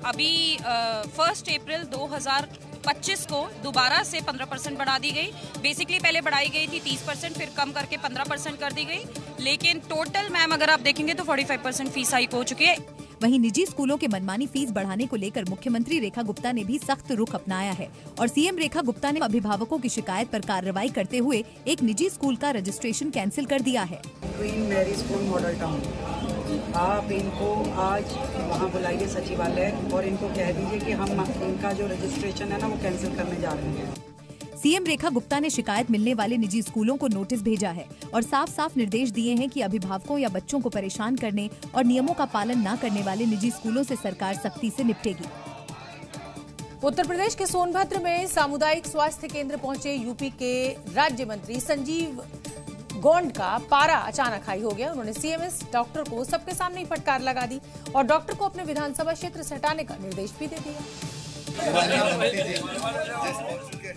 S22: अभी 1 अप्रैल 2025 को दोबारा से 15% बढ़ा दी गई। बेसिकली पहले बढ़ाई गई थी 30%, फिर कम करके 15% कर दी गई, लेकिन टोटल मैम अगर आप देखेंगे तो 45% फीस हाइक हो चुकी है।
S3: वहीं निजी स्कूलों के मनमानी फीस बढ़ाने को लेकर मुख्यमंत्री रेखा गुप्ता ने भी सख्त रुख अपनाया है और सीएम रेखा गुप्ता ने अभिभावकों की शिकायत पर कार्रवाई करते हुए एक निजी स्कूल का रजिस्ट्रेशन कैंसिल कर दिया है।
S23: Queen Mary School Model Town, आप इनको आज वहाँ बुलाइए सचिवालय और इनको कह दीजिए कि हम इनका जो रजिस्ट्रेशन है ना वो कैंसिल करने जा रहे हैं।
S3: सीएम रेखा गुप्ता ने शिकायत मिलने वाले निजी स्कूलों को नोटिस भेजा है और साफ साफ निर्देश दिए हैं कि अभिभावकों या बच्चों को परेशान करने और नियमों का पालन न करने वाले निजी स्कूलों से सरकार सख्ती से निपटेगी।
S1: उत्तर प्रदेश के सोनभद्र में सामुदायिक स्वास्थ्य केंद्र पहुंचे यूपी के राज्य मंत्री संजीव गोंड का पारा अचानक हाई हो गया। उन्होंने सीएमएस डॉक्टर को सबके सामने ही फटकार लगा दी और डॉक्टर को अपने विधानसभा क्षेत्र से हटाने का निर्देश भी दे दिया।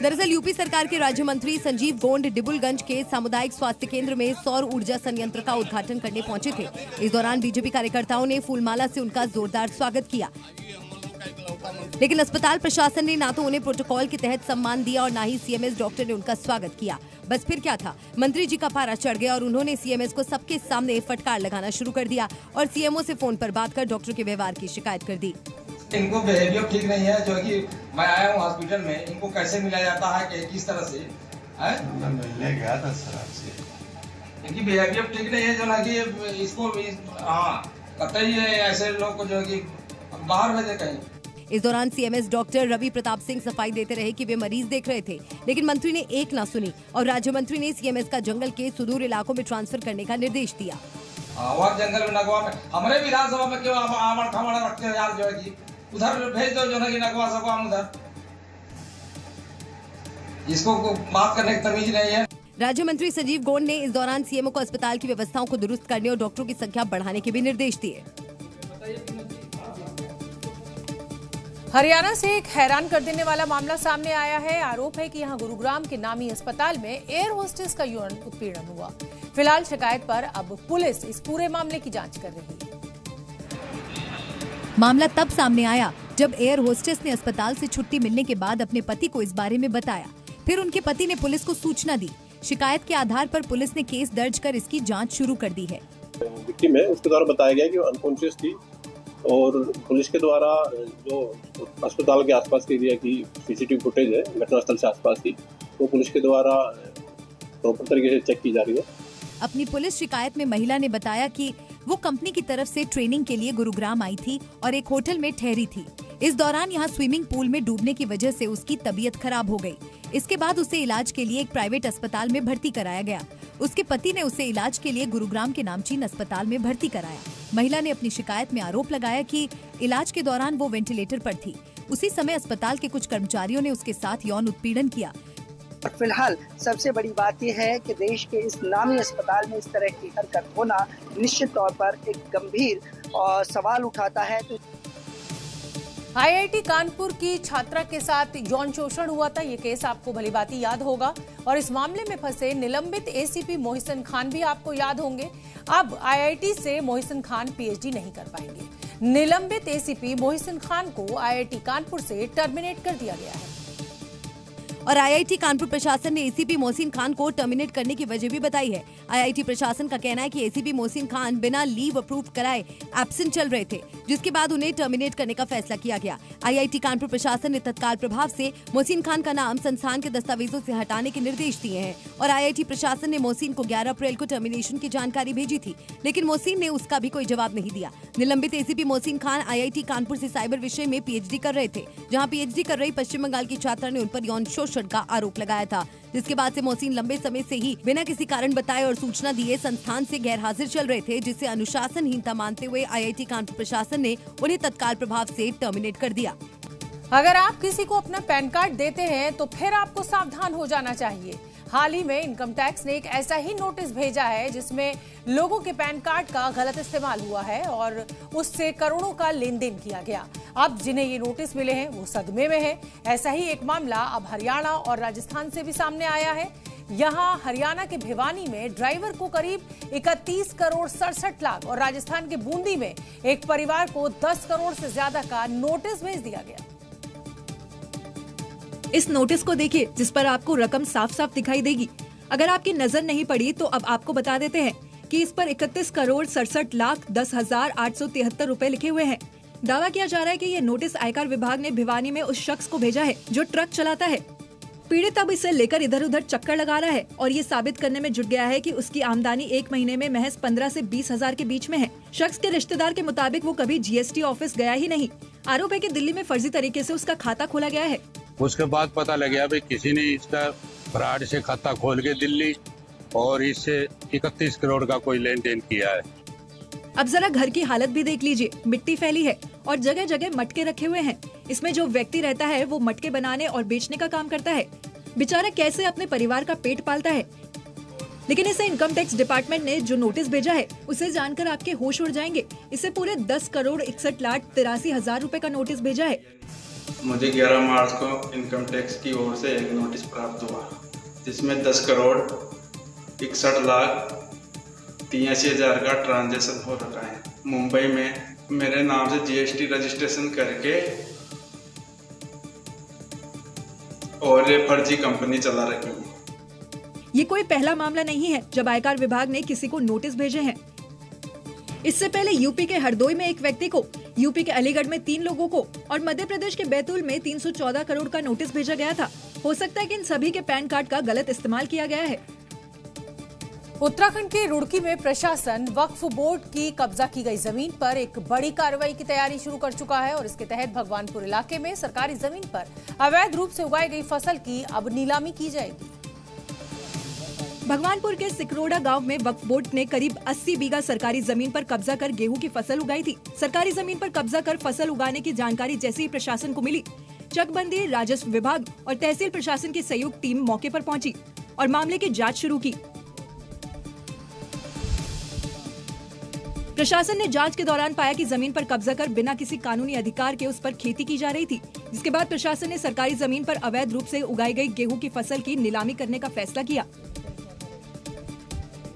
S3: दरअसल यूपी सरकार के राज्य मंत्री संजीव गोंड डिबुलगंज के सामुदायिक स्वास्थ्य केंद्र में सौर ऊर्जा संयंत्र का उद्घाटन करने पहुंचे थे। इस दौरान बीजेपी कार्यकर्ताओं ने फूलमाला से उनका जोरदार स्वागत किया, लेकिन अस्पताल प्रशासन ने ना तो उन्हें प्रोटोकॉल के तहत सम्मान दिया और ना ही सीएमएस डॉक्टर ने उनका स्वागत किया। बस फिर क्या था, मंत्री जी का पारा चढ़ गया और उन्होंने सीएमएस को सबके सामने फटकार लगाना शुरू कर दिया और सीएमओ से फोन पर बात कर डॉक्टर के व्यवहार की शिकायत कर दी।
S24: इनको बिहेवियर ठीक नहीं है, जो कि मैं आया हूँ हॉस्पिटल में, इनको कैसे मिलाया जाता है कि किस तरह से ले गया था सर आपसे, इनकी बिहेवियर ठीक नहीं है, जो ना कि इसको कतई ऐसे लोग को जो है कि बाहर भेजे कहीं।
S3: इस दौरान सीएमएस डॉक्टर रवि प्रताप सिंह सफाई देते रहे कि वे मरीज देख रहे थे, लेकिन मंत्री ने एक ना सुनी और राज्य मंत्री ने सीएमएस का जंगल के सुदूर इलाकों में ट्रांसफर करने का निर्देश दिया।
S24: और जंगल में नगवा में हमारे विधानसभा में क्यों आमड़ खामड़ रखते हैं यार, जो है कि उधर भेज दो, जो है कि नगवा सको हम उधर, इसको बात करने की तमीज नहीं है।
S3: राज्य मंत्री संजीव गोंड ने इस दौरान सीएमओ को अस्पताल की व्यवस्थाओं को दुरुस्त करने और डॉक्टरों की संख्या बढ़ाने के भी निर्देश दिए।
S1: हरियाणा से एक हैरान कर देने वाला मामला सामने आया है। आरोप है कि यहां गुरुग्राम के नामी अस्पताल में एयर होस्टेस का यौन उत्पीड़न हुआ। फिलहाल शिकायत पर अब पुलिस इस पूरे मामले की जांच कर रही है।
S3: मामला तब सामने आया जब एयर होस्टेस ने अस्पताल से छुट्टी मिलने के बाद अपने पति को इस बारे में बताया। फिर उनके पति ने पुलिस को सूचना दी। शिकायत के आधार पर पुलिस ने केस दर्ज कर इसकी जांच शुरू कर दी है।
S25: विक्टिम है, उसके द्वारा बताया गया कि वो अनकॉन्शियस थी और पुलिस के द्वारा जो अस्पताल के आसपास के एरिया की सीसीटीवी फुटेज है घटनास्थल से आसपास की, वो पुलिस के द्वारा प्रॉपर तरीके से चेक की जा रही है।
S3: अपनी पुलिस शिकायत में महिला ने बताया कि वो कंपनी की तरफ से ट्रेनिंग के लिए गुरुग्राम आई थी और एक होटल में ठहरी थी। इस दौरान यहाँ स्विमिंग पूल में डूबने की वजह से उसकी तबीयत खराब हो गई। इसके बाद उसे इलाज के लिए एक प्राइवेट अस्पताल में भर्ती कराया गया। उसके पति ने उसे इलाज के लिए गुरुग्राम के नामचीन अस्पताल में भर्ती कराया। महिला ने अपनी शिकायत में आरोप लगाया कि इलाज के दौरान वो वेंटिलेटर पर थी। उसी समय अस्पताल के कुछ कर्मचारियों ने उसके साथ यौन उत्पीड़न किया।
S2: फिलहाल सबसे बड़ी बात यह है कि देश के इस नामी अस्पताल में इस तरह की हरकत होना निश्चित तौर पर एक गंभीर सवाल उठाता है। तो
S1: आईआईटी कानपुर की छात्रा के साथ यौन शोषण हुआ था। ये केस आपको भलीभांति याद होगा और इस मामले में फंसे निलंबित एसीपी मोहसिन खान भी आपको याद होंगे। अब आईआईटी से मोहसिन खान पीएचडी नहीं कर पाएंगे। निलंबित एसीपी मोहसिन खान को आईआईटी कानपुर से टर्मिनेट कर दिया गया है
S3: और आईआईटी कानपुर प्रशासन ने एसीपी मोहसिन खान को टर्मिनेट करने की वजह भी बताई है। आईआईटी प्रशासन का कहना है कि एसीपी मोहसिन खान बिना लीव अप्रूव कराए एब्सेंट चल रहे थे, जिसके बाद उन्हें टर्मिनेट करने का फैसला किया गया। आईआईटी कानपुर प्रशासन ने तत्काल प्रभाव से मोहसिन खान का नाम संस्थान के दस्तावेजों से हटाने के निर्देश दिए हैं और आईआईटी प्रशासन ने मोहसिन को 11 अप्रैल को टर्मिनेशन की जानकारी भेजी थी, लेकिन मोहसिन ने उसका भी कोई जवाब नहीं दिया। निलंबित एसीपी मोहसिन खान आईआईटी कानपुर से साइबर विषय में पीएचडी कर रहे थे, जहाँ पीएचडी कर रही पश्चिम बंगाल की छात्रा ने उन पर यौन शोषण का आरोप लगाया था, जिसके बाद से मोहसिन लंबे समय से ही बिना किसी कारण बताए और सूचना दिए संस्थान से गैर हाजिर चल रहे थे, जिससे अनुशासनहीनता मानते हुए आईआईटी कानपुर प्रशासन ने उन्हें तत्काल प्रभाव से टर्मिनेट कर दिया।
S1: अगर आप किसी को अपना पैन कार्ड देते हैं तो फिर आपको सावधान हो जाना चाहिए। हाल ही में इनकम टैक्स ने एक ऐसा ही नोटिस भेजा है जिसमें लोगों के पैन कार्ड का गलत इस्तेमाल हुआ है और उससे करोड़ों का लेन देन किया गया। अब जिन्हें ये नोटिस मिले हैं वो सदमे में है। ऐसा ही एक मामला अब हरियाणा और राजस्थान से भी सामने आया है। यहाँ हरियाणा के भिवानी में ड्राइवर को करीब 31 करोड़ 67 लाख और राजस्थान के बूंदी में एक परिवार को 10 करोड़ से ज्यादा का नोटिस भेज दिया गया।
S5: इस नोटिस को देखिए, जिस पर आपको रकम साफ साफ दिखाई देगी। अगर आपकी नजर नहीं पड़ी तो अब आपको बता देते हैं कि इस पर 31 करोड़ 67 लाख 10,873 रुपए लिखे हुए हैं। दावा किया जा रहा है कि ये नोटिस आयकर विभाग ने भिवानी में उस शख्स को भेजा है जो ट्रक चलाता है। पीड़ित अब इसे लेकर इधर उधर चक्कर लगा रहा है और ये साबित करने में जुट गया है कि उसकी आमदनी एक महीने में महज 15 से 20 हजार के बीच में है। शख्स के रिश्तेदार के मुताबिक वो कभी जीएसटी ऑफिस गया ही नहीं। आरोप है कि दिल्ली में फर्जी तरीके से उसका खाता खोला गया है।
S6: उसके बाद पता लग गया भाई किसी ने इसका फ्रॉड से खाता खोल के दिल्ली और इससे 31 करोड़ का कोई लेन देन किया है।
S5: अब जरा घर की हालत भी देख लीजिए, मिट्टी फैली है और जगह जगह मटके रखे हुए हैं। इसमें जो व्यक्ति रहता है वो मटके बनाने और बेचने का काम करता है। बेचारा कैसे अपने परिवार का पेट पालता है। लेकिन इसे इनकम टैक्स डिपार्टमेंट ने जो नोटिस भेजा है उसे जानकर आपके होश उड़ जाएंगे। इसे पूरे 10 करोड़ 61 लाख 83 हजार रुपए का नोटिस भेजा है।
S7: मुझे 11 मार्च को इनकम टैक्स की ओर से एक नोटिस प्राप्त हुआ जिसमें 10 करोड़ 61 लाख 83 हजार का ट्रांजैक्शन हो रखा है। मुंबई में मेरे नाम से जीएसटी रजिस्ट्रेशन करके और ये फर्जी कंपनी चला रखी है।
S5: ये कोई पहला मामला नहीं है जब आयकर विभाग ने किसी को नोटिस भेजे हैं। इससे पहले यूपी के हरदोई में एक व्यक्ति को, यूपी के अलीगढ़ में 3 लोगों को और मध्य प्रदेश के बैतूल में 314 करोड़ का नोटिस भेजा गया था। हो सकता है कि इन सभी के पैन कार्ड का गलत इस्तेमाल किया गया है।
S1: उत्तराखंड के रुड़की में प्रशासन वक्फ बोर्ड की कब्जा की गई जमीन पर एक बड़ी कार्रवाई की तैयारी शुरू कर चुका है और इसके तहत भगवानपुर इलाके में सरकारी जमीन पर अवैध रूप से उगाई गई फसल की अब नीलामी की जाएगी।
S5: भगवानपुर के सिकरोड़ा गांव में वक्फ बोर्ड ने करीब 80 बीघा सरकारी जमीन पर कब्जा कर गेहूं की फसल उगाई थी। सरकारी जमीन पर कब्जा कर फसल उगाने की जानकारी जैसे ही प्रशासन को मिली, चकबंदी, राजस्व विभाग और तहसील प्रशासन की संयुक्त टीम मौके पर पहुंची और मामले की जांच शुरू की। प्रशासन ने जांच के दौरान पाया कि जमीन पर कब्जा कर बिना किसी कानूनी अधिकार के उस पर खेती की जा रही थी, जिसके बाद प्रशासन ने सरकारी जमीन पर अवैध रूप से उगाई गई गेहूं की फसल की नीलामी करने का फैसला किया।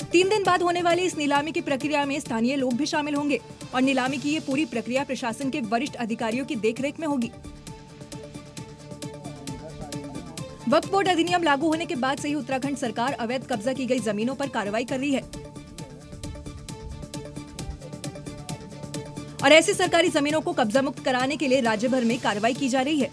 S5: 3 दिन बाद होने वाली इस नीलामी की प्रक्रिया में स्थानीय लोग भी शामिल होंगे और नीलामी की ये पूरी प्रक्रिया प्रशासन के वरिष्ठ अधिकारियों की देखरेख में होगी। वक्फ बोर्ड अधिनियम लागू होने के बाद से ही उत्तराखंड सरकार अवैध कब्जा की गई जमीनों पर कार्रवाई कर रही है और ऐसी सरकारी जमीनों को कब्जा मुक्त कराने के लिए राज्य भर में कार्रवाई की जा रही है।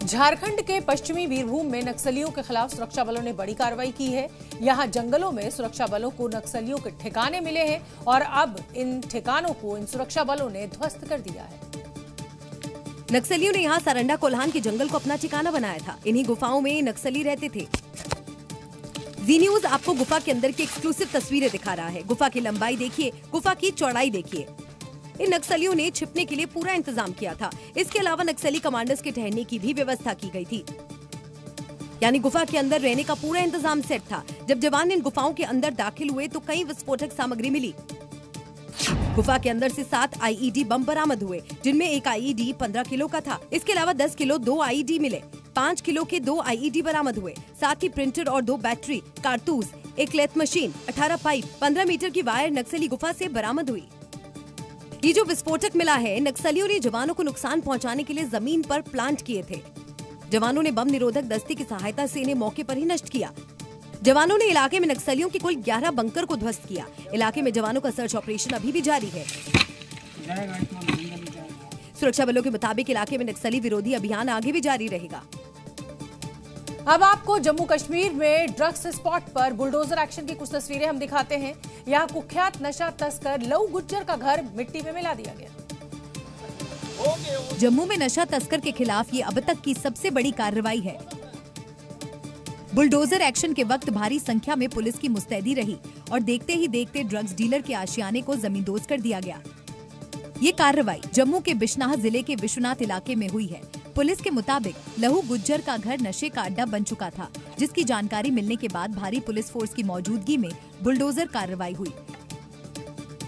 S1: झारखंड के पश्चिमी बीरभूम में नक्सलियों के खिलाफ सुरक्षा बलों ने बड़ी कार्रवाई की है। यहाँ जंगलों में सुरक्षा बलों को नक्सलियों के ठिकाने मिले हैं और अब इन ठिकानों को इन सुरक्षा बलों ने ध्वस्त कर दिया है।
S3: नक्सलियों ने यहाँ सारंडा कोल्हान के जंगल को अपना ठिकाना बनाया था। इन्हीं गुफाओं में नक्सली रहते थे। जी न्यूज आपको गुफा के अंदर की एक्सक्लूसिव तस्वीरें दिखा रहा है। गुफा की लंबाई देखिए, गुफा की चौड़ाई देखिए। इन नक्सलियों ने छिपने के लिए पूरा इंतजाम किया था। इसके अलावा नक्सली कमांडर्स के ठहरने की भी व्यवस्था की गई थी, यानी गुफा के अंदर रहने का पूरा इंतजाम सेट था। जब जवान इन गुफाओं के अंदर दाखिल हुए तो कई विस्फोटक सामग्री मिली। गुफा के अंदर से 7 आईईडी बम बरामद हुए, जिनमें एक आईईडी 15 किलो का था। इसके अलावा 10 किलो 2 आईईडी मिले, 5 किलो के 2 आईईडी बरामद हुए। साथ ही प्रिंटर और 2 बैटरी, कारतूस, एक लेथ मशीन, 18 पाइप, 15 मीटर की वायर नक्सली गुफा से बरामद हुई। ये जो विस्फोटक मिला है, नक्सलियों ने जवानों को नुकसान पहुंचाने के लिए जमीन पर प्लांट किए थे। जवानों ने बम निरोधक दस्ते की सहायता से इन्हें मौके पर ही नष्ट किया। जवानों ने इलाके में नक्सलियों के कुल 11 बंकर को ध्वस्त किया। इलाके में जवानों का सर्च ऑपरेशन अभी भी जारी है। सुरक्षा बलों के मुताबिक इलाके में नक्सली विरोधी अभियान आगे भी जारी रहेगा।
S1: अब आपको जम्मू कश्मीर में ड्रग्स स्पॉट पर बुलडोजर एक्शन की कुछ तस्वीरें हम दिखाते हैं। यहाँ कुख्यात नशा तस्कर लहू गुज्जर का घर मिट्टी में मिला दिया गया।
S3: जम्मू में नशा तस्कर के खिलाफ ये अब तक की सबसे बड़ी कार्रवाई है। बुलडोजर एक्शन के वक्त भारी संख्या में पुलिस की मुस्तैदी रही और देखते ही देखते ड्रग्स डीलर के आशियाने को जमींदोज कर दिया गया। ये कार्रवाई जम्मू के बिश्नाह जिले के विश्वनाथ इलाके में हुई है। पुलिस के मुताबिक लहू गुज्जर का घर नशे का अड्डा बन चुका था, जिसकी जानकारी मिलने के बाद भारी पुलिस फोर्स की मौजूदगी में बुलडोजर कार्रवाई हुई।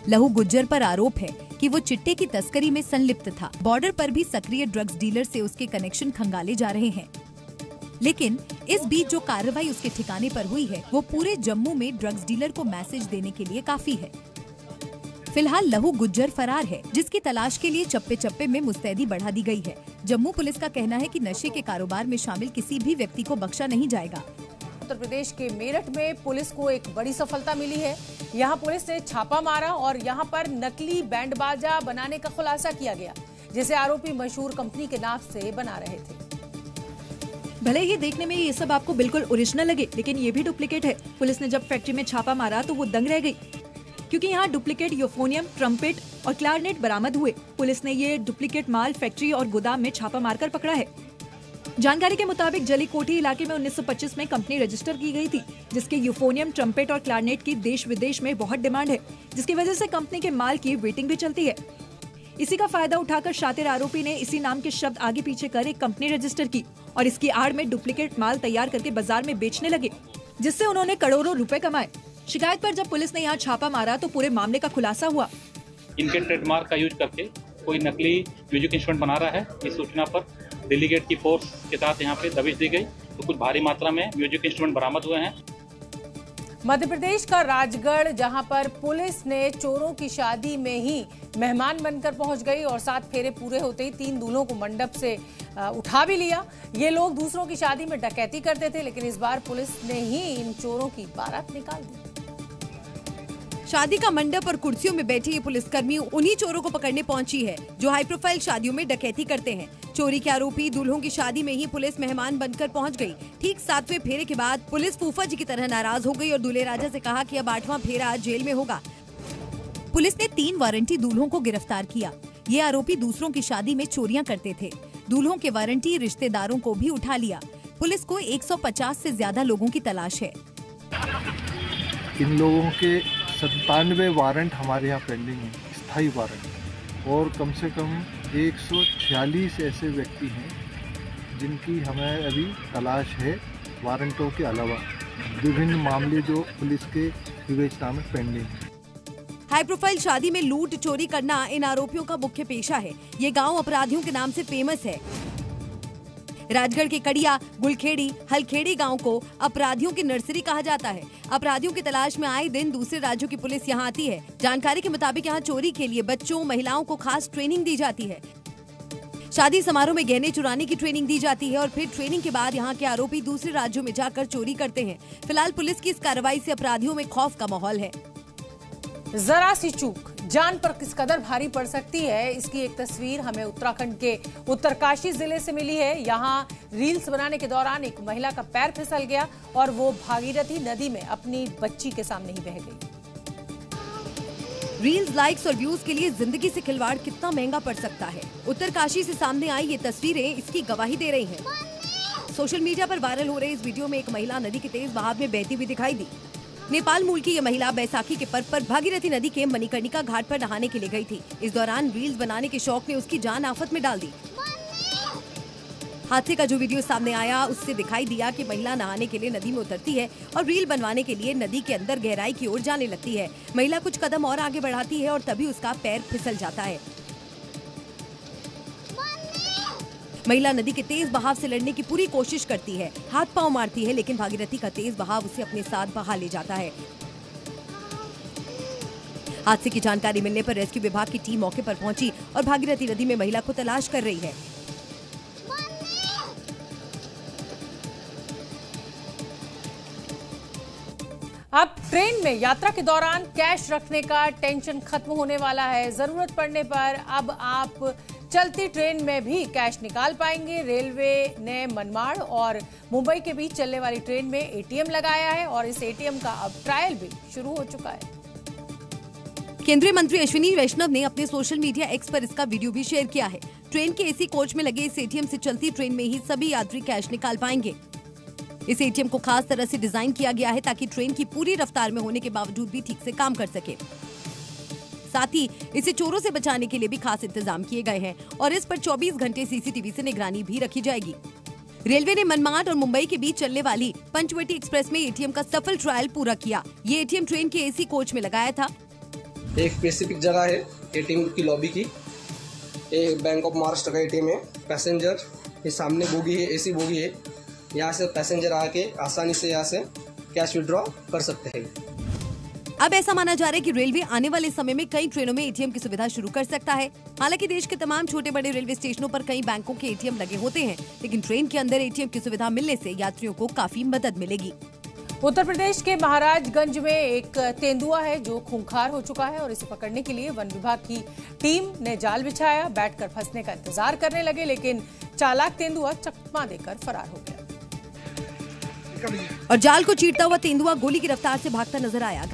S3: लहू गुज्जर पर आरोप है कि वो चिट्टे की तस्करी में संलिप्त था। बॉर्डर पर भी सक्रिय ड्रग्स डीलर से उसके कनेक्शन खंगाले जा रहे हैं। लेकिन इस बीच जो कार्रवाई उसके ठिकाने पर हुई है, वो पूरे जम्मू में ड्रग्स डीलर को मैसेज देने के लिए काफी है। फिलहाल लहू गुज्जर फरार है, जिसकी तलाश के लिए चप्पे चप्पे में मुस्तैदी बढ़ा दी गई है। जम्मू पुलिस का कहना है कि नशे के कारोबार में शामिल किसी भी व्यक्ति को बख्शा नहीं जाएगा।
S1: उत्तर प्रदेश के मेरठ में पुलिस को एक बड़ी सफलता मिली है। यहाँ पुलिस ने छापा मारा और यहाँ पर नकली बैंड बाजा बनाने का खुलासा किया गया, जिसे आरोपी मशहूर कंपनी के नाम से बना रहे थे।
S5: भले ही देखने में ये सब आपको बिल्कुल ओरिजिनल लगे, लेकिन ये भी डुप्लीकेट है। पुलिस ने जब फैक्ट्री में छापा मारा तो वो दंग रह गई, क्योंकि यहाँ डुप्लीकेट यूफोनियम, ट्रम्पेट और क्लारनेट बरामद हुए। पुलिस ने ये डुप्लीकेट माल फैक्ट्री और गोदाम में छापा मारकर पकड़ा है। जानकारी के मुताबिक जलीकोठी इलाके में 1925 में कंपनी रजिस्टर की गई थी, जिसके यूफोनियम, ट्रम्पेट और क्लारनेट की देश विदेश में बहुत डिमांड है, जिसकी वजह से कंपनी के माल की वेटिंग भी चलती है। इसी का फायदा उठाकर शातिर आरोपी ने इसी नाम के शब्द आगे पीछे कर एक कंपनी रजिस्टर की और इसकी आड़ में डुप्लीकेट माल तैयार करके बाजार में बेचने लगे, जिससे उन्होंने करोड़ों रुपए कमाए। शिकायत पर जब पुलिस ने यहाँ छापा मारा तो पूरे मामले का खुलासा हुआ।
S4: इनके ट्रेडमार्क का यूज करके कोई नकली म्यूजिक इंस्ट्रूमेंट बना रहा है। इस सूचना पर दिल्ली गेट की फोर्स के साथ यहाँ पे दबिश दी गई तो कुछ भारी मात्रा में म्यूजिक इंस्ट्रूमेंट बरामद हुए हैं।
S1: मध्य प्रदेश का राजगढ़, जहां पर पुलिस ने चोरों की शादी में ही मेहमान बनकर पहुंच गई और 7 फेरे पूरे होते ही 3 दूल्हों को मंडप से उठा भी लिया। ये लोग दूसरों की शादी में डकैती करते थे, लेकिन इस बार पुलिस ने ही इन चोरों की बारात निकाल दी।
S3: शादी का मंडप और कुर्सियों में बैठे ये पुलिसकर्मी उन्हीं चोरों को पकड़ने पहुंची है, जो हाई प्रोफाइल शादियों में डकैती करते हैं। चोरी के आरोपी दूल्हों की शादी में ही पुलिस मेहमान बनकर पहुंच गई। ठीक 7वें फेरे के बाद पुलिस फूफा जी की तरह नाराज हो गई और दूल्हे राजा से कहा कि अब 8वां फेरा जेल में होगा। पुलिस ने 3 वारंटी दूल्हों को गिरफ्तार किया। ये आरोपी दूसरों की शादी में चोरियां करते थे। दूल्हों के वारंटी रिश्तेदारों को भी उठा लिया। पुलिस को 150 से ज्यादा लोगों की तलाश है।
S8: इन लोगों के 97 वारंट हमारे यहाँ पेंडिंग है, स्थायी वारंट, और कम से कम 146 ऐसे व्यक्ति हैं जिनकी हमें अभी तलाश है। वारंटों के अलावा विभिन्न मामले जो पुलिस के विवेचना में पेंडिंग है।
S3: हाई प्रोफाइल शादी में लूट चोरी करना इन आरोपियों का मुख्य पेशा है। ये गांव अपराधियों के नाम से फेमस है। राजगढ़ के कड़िया, गुलखेड़ी, हलखेड़ी गांव को अपराधियों की नर्सरी कहा जाता है। अपराधियों की तलाश में आए दिन दूसरे राज्यों की पुलिस यहां आती है। जानकारी के मुताबिक यहां चोरी के लिए बच्चों, महिलाओं को खास ट्रेनिंग दी जाती है। शादी समारोह में गहने चुराने की ट्रेनिंग दी जाती है और फिर ट्रेनिंग के बाद यहाँ के आरोपी दूसरे राज्यों में जाकर चोरी करते हैं। फिलहाल पुलिस की इस कार्रवाई से अपराधियों में खौफ का माहौल है।
S1: जरा सी चूक जान पर किस कदर भारी पड़ सकती है, इसकी एक तस्वीर हमें उत्तराखंड के उत्तरकाशी जिले से मिली है। यहाँ रील्स बनाने के दौरान एक महिला का पैर फिसल गया और वो भागीरथी नदी में अपनी बच्ची के सामने ही बह गई।
S3: रील्स, लाइक्स और व्यूज के लिए जिंदगी से खिलवाड़ कितना महंगा पड़ सकता है। उत्तरकाशी से सामने आई ये तस्वीरें इसकी गवाही दे रही हैं। सोशल मीडिया पर वायरल हो रहे इस वीडियो में एक महिला नदी के तेज बहाव में बहती हुई दिखाई दी। नेपाल मूल की ये महिला बैसाखी के पर्व पर भागीरथी नदी के मणिकर्णिका घाट पर नहाने के लिए गई थी। इस दौरान रील्स बनाने के शौक ने उसकी जान आफत में डाल दी। हादसे का जो वीडियो सामने आया उससे दिखाई दिया कि महिला नहाने के लिए नदी में उतरती है और रील बनवाने के लिए नदी के अंदर गहराई की ओर जाने लगती है। महिला कुछ कदम और आगे बढ़ाती है और तभी उसका पैर फिसल जाता है। महिला नदी के तेज बहाव से लड़ने की पूरी कोशिश करती है, हाथ पांव मारती है, लेकिन भागीरथी का तेज बहाव उसे अपने साथ बहा ले जाता है। हादसे की जानकारी मिलने पर रेस्क्यू विभाग की टीम मौके पर पहुंची और भागीरथी नदी में महिला को तलाश कर रही है।
S1: अब ट्रेन में यात्रा के दौरान कैश रखने का टेंशन खत्म होने वाला है। जरूरत पड़ने पर अब आप चलती ट्रेन में भी कैश निकाल पाएंगे। रेलवे ने मनमाड़ और मुंबई के बीच चलने वाली ट्रेन में एटीएम लगाया है और इस एटीएम का अब ट्रायल भी शुरू हो चुका है।
S3: केंद्रीय मंत्री अश्विनी वैष्णव ने अपने सोशल मीडिया एक्स पर इसका वीडियो भी शेयर किया है। ट्रेन के एसी कोच में लगे इस एटीएम से चलती ट्रेन में ही सभी यात्री कैश निकाल पाएंगे। इस एटीएम को खास तरह से डिजाइन किया गया है ताकि ट्रेन की पूरी रफ्तार में होने के बावजूद भी ठीक से काम कर सके। साथ ही इसे चोरों से बचाने के लिए भी खास इंतजाम किए गए हैं और इस पर 24 घंटे सीसीटीवी से निगरानी भी रखी जाएगी। रेलवे ने मनमाड़ और मुंबई के बीच चलने वाली पंचवटी एक्सप्रेस में एटीएम का सफल ट्रायल पूरा किया। ये एटीएम ट्रेन के एसी कोच में लगाया था।
S9: एक स्पेसिफिक जगह है एटीएम की लॉबी की, एक बैंक ऑफ महाराष्ट्र का एटीएम है। पैसेंजर ये सामने बोगी है, एसी बोगी है, यहाँ से पैसेंजर आके आसानी से यहाँ से कैश विड्रॉ कर सकते हैं।
S3: अब ऐसा माना जा रहा है कि रेलवे आने वाले समय में कई ट्रेनों में एटीएम की सुविधा शुरू कर सकता है। हालांकि देश के तमाम छोटे बड़े रेलवे स्टेशनों पर कई बैंकों के एटीएम लगे होते हैं, लेकिन ट्रेन के अंदर एटीएम की सुविधा मिलने से यात्रियों को काफी मदद मिलेगी।
S1: उत्तर प्रदेश के महाराजगंज में एक तेंदुआ है जो खूंखार हो चुका है और इसे पकड़ने के लिए वन विभाग की टीम ने जाल बिछाया। बैठकर फंसने का इंतजार करने लगे, लेकिन चालाक तेंदुआ चकमा देकर फरार हो गया
S3: और जाल को चीरता हुआ तेंदुआ गोली की रफ्तार से भागता नजर आया।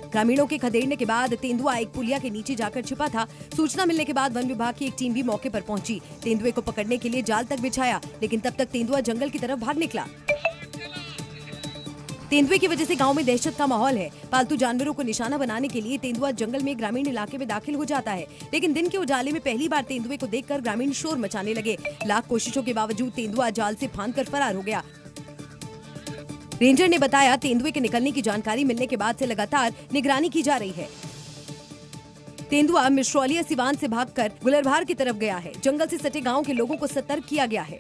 S3: ग्रामीणों के खदेड़ने के बाद तेंदुआ एक पुलिया के नीचे जाकर छिपा था। सूचना मिलने के बाद वन विभाग की एक टीम भी मौके पर पहुंची। तेंदुए को पकड़ने के लिए जाल तक बिछाया, लेकिन तब तक तेंदुआ जंगल की तरफ भाग निकला। तेंदुए की वजह से गांव में दहशत का माहौल है। पालतू जानवरों को निशाना बनाने के लिए तेंदुआ जंगल में ग्रामीण इलाके में दाखिल हो जाता है, लेकिन दिन के उजाले में पहली बार तेंदुए को देखकर ग्रामीण शोर मचाने लगे। लाख कोशिशों के बावजूद तेंदुआ जाल से फांदकर फरार हो गया। रेंजर ने बताया, तेंदुए के निकलने की जानकारी मिलने के बाद से लगातार निगरानी की जा रही है। तेंदुआ मिश्रौलिया सिवान से भागकर गुलरभार की तरफ गया है। जंगल से सटे गांव के लोगों को सतर्क किया गया है।